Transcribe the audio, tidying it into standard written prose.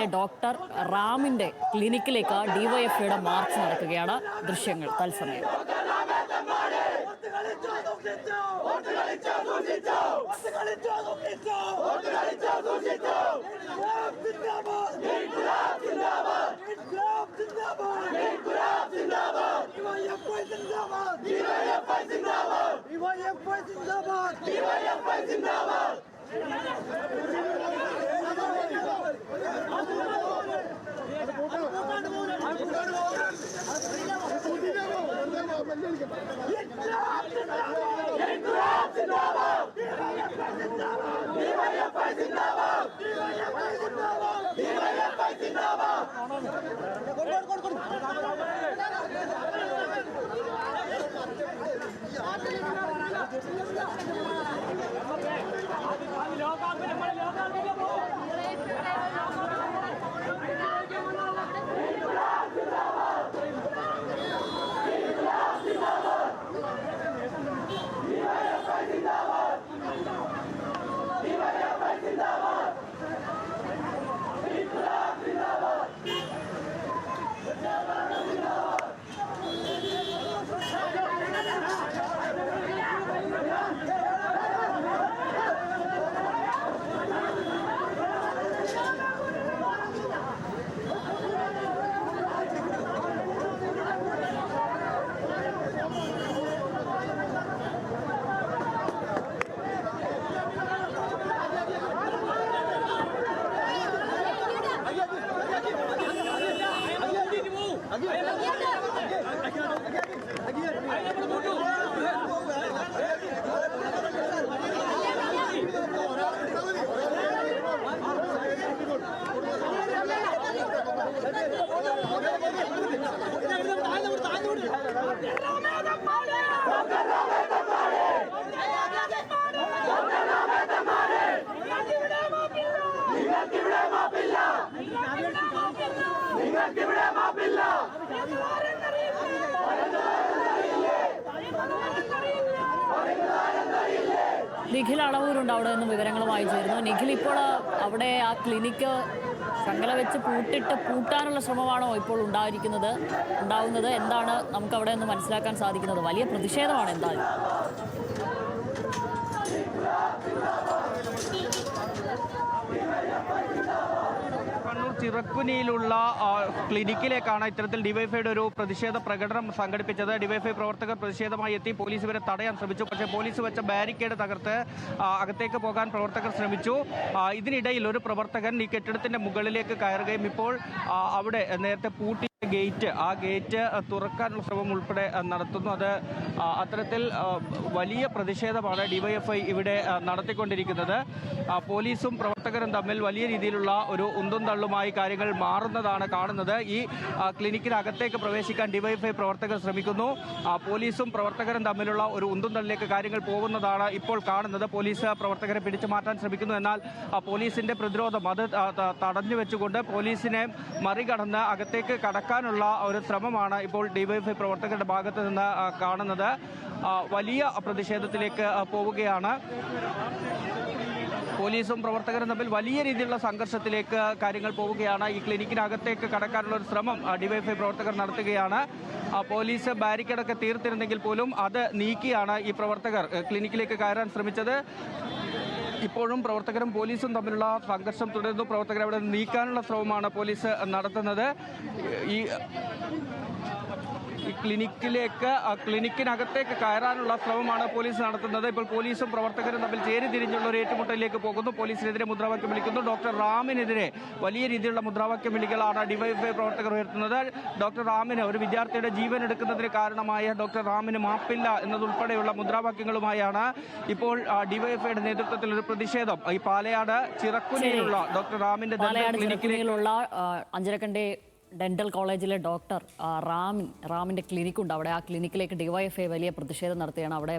കോളേജിലെ ഡോക്ടർ റാമിന്റെ ക്ലിനിക്കിലേക്ക് ഡിവൈഎഫ്ഐയുടെ മാർച്ച് നടക്കുകയാണ്. ദൃശ്യങ്ങൾ തത്സമയം. നിഖിൽ അളവൂരുണ്ട് അവിടെ നിന്ന് വിവരങ്ങളുമായി ചേരുന്നു. നിഖിൽ, ഇപ്പോൾ അവിടെ ആ ക്ലിനിക്ക് ശങ്കല വെച്ച് പൂട്ടാനുള്ള ശ്രമമാണോ ഇപ്പോൾ ഉണ്ടാവുന്നത്? എന്താണ് നമുക്ക് അവിടെ നിന്ന് മനസ്സിലാക്കാൻ സാധിക്കുന്നത്? വലിയ പ്രതിഷേധമാണ് എന്തായാലും. കണ്ണൂർ ചിറക്കുനിയിലുള്ള ക്ലിനിക്കിലേക്കാണ് ഇത്തരത്തിൽ ഡിവൈഎഫ്ഐയുടെ ഒരു പ്രതിഷേധ പ്രകടനം സംഘടിപ്പിച്ചത്. ഡിവൈഎഫ്ഐ പ്രവർത്തകർ പ്രതിഷേധമായി എത്തി പോലീസ് ഇവരെ തടയാൻ ശ്രമിച്ചു. പക്ഷേ പോലീസ് വെച്ച ബാരിക്കേഡ് തകർത്ത് അകത്തേക്ക് പോകാൻ പ്രവർത്തകർ ശ്രമിച്ചു. ഇതിനിടയിൽ ഒരു പ്രവർത്തകൻ ഈ കെട്ടിടത്തിന്റെ മുകളിലേക്ക് കയറുകയും ഇപ്പോൾ അവിടെ നേരത്തെ പൂട്ടി ആ ഗേറ്റ് തുറക്കാനുള്ള ശ്രമം ഉൾപ്പെടെ നടത്തുന്നു. അത് അത്തരത്തിൽ വലിയ പ്രതിഷേധമാണ് ഡിവൈഎഫ്ഐ ഇവിടെ നടത്തിക്കൊണ്ടിരിക്കുന്നത്. പോലീസും പ്രവർത്തകരും തമ്മിൽ വലിയ രീതിയിലുള്ള ഒരു ഉന്തും തള്ളുമായി കാര്യങ്ങൾ മാറുന്നതാണ് കാണുന്നത്. ഈ ക്ലിനിക്കിനകത്തേക്ക് പ്രവേശിക്കാൻ ഡിവൈഎഫ്ഐ പ്രവർത്തകർ ശ്രമിക്കുന്നു. പോലീസും പ്രവർത്തകരും തമ്മിലുള്ള ഒരു ഉന്തും തള്ളിലേക്ക് കാര്യങ്ങൾ പോകുന്നതാണ് ഇപ്പോൾ കാണുന്നത്. പോലീസ് പ്രവർത്തകരെ പിടിച്ചു മാറ്റാൻ ശ്രമിക്കുന്നു. എന്നാൽ പോലീസിന്റെ പ്രതിരോധം അത് തടഞ്ഞു വെച്ചുകൊണ്ട് പോലീസിനെ മറികടന്ന് അകത്തേക്ക് കടക്കാനുള്ള ഒരു ശ്രമമാണ് ഇപ്പോൾ ഡിവൈഎഫ്ഐ പ്രവർത്തകരുടെ ഭാഗത്ത് നിന്ന് കാണുന്നത്. വലിയ പ്രതിഷേധത്തിലേക്ക് പോവുകയാണ്. പോലീസും പ്രവർത്തകരും തമ്മിൽ വലിയ രീതിയിലുള്ള സംഘർഷത്തിലേക്ക് കാര്യങ്ങൾ പോവുകയാണ്. ഈ ക്ലിനിക്കിനകത്തേക്ക് കടക്കാനുള്ള ഒരു ശ്രമം ഡിവൈഎഫ്ഐ പ്രവർത്തകർ നടത്തുകയാണ്. പോലീസ് ബാരിക്കേഡൊക്കെ തീർത്തിരുന്നെങ്കിൽ പോലും അത് നീക്കിയാണ് ഈ പ്രവർത്തകർ ക്ലിനിക്കിലേക്ക് കയറാൻ ശ്രമിച്ചത്. ഇപ്പോഴും പ്രവർത്തകരും പോലീസും തമ്മിലുള്ള സംഘർഷം തുടരുന്നു. പ്രവർത്തകരെ അവിടെ നീക്കാനുള്ള ശ്രമമാണ് പോലീസ് നടത്തുന്നത്. ഈ ക്ലിനിക്കിനകത്തേക്ക് കയറാനുള്ള ശ്രമമാണ് പോലീസ് നടത്തുന്നത്. ഇപ്പോൾ പോലീസും പ്രവർത്തകരും തമ്മിൽ ചേരിതിരിഞ്ഞുള്ള ഒരു ഏറ്റുമുട്ടലിലേക്ക് പോകുന്നു. പോലീസിനെതിരെ മുദ്രാവാക്യം വിളിക്കുന്നു. ഡോക്ടർ റാമിനെതിരെ വലിയ രീതിയിലുള്ള മുദ്രാവാക്യം വിളികളാണ് ഡിവൈഎഫ്ഐ പ്രവർത്തകർ ഉയർത്തുന്നത്. ഡോക്ടർ റാമിന്, ഒരു വിദ്യാർത്ഥിയുടെ ജീവൻ എടുക്കുന്നതിന് കാരണമായ ഡോക്ടർ റാമിന് മാപ്പില്ല എന്നതുൾപ്പെടെയുള്ള മുദ്രാവാക്യങ്ങളുമായാണ് ഇപ്പോൾ ഡിവൈഎഫ്ഐയുടെ നേതൃത്വത്തിൽ ഒരു പ്രതിഷേധം ഈ പാലയാട് ചിറക്കുനിയിലുള്ള ഡോക്ടർ റാമിന്റെ ക്ലിനിക്കിലുള്ള അഞ്ചരക്കണ്ടി ഡെന്റൽ കോളേജിലെ ഡോക്ടർ റാമിന്റെ ക്ലിനിക്കുണ്ട്. അവിടെ ആ ക്ലിനിക്കിലേക്ക് ഡിവൈഎഫ്ഐ വലിയ പ്രതിഷേധം നടത്തുകയാണ്. അവിടെ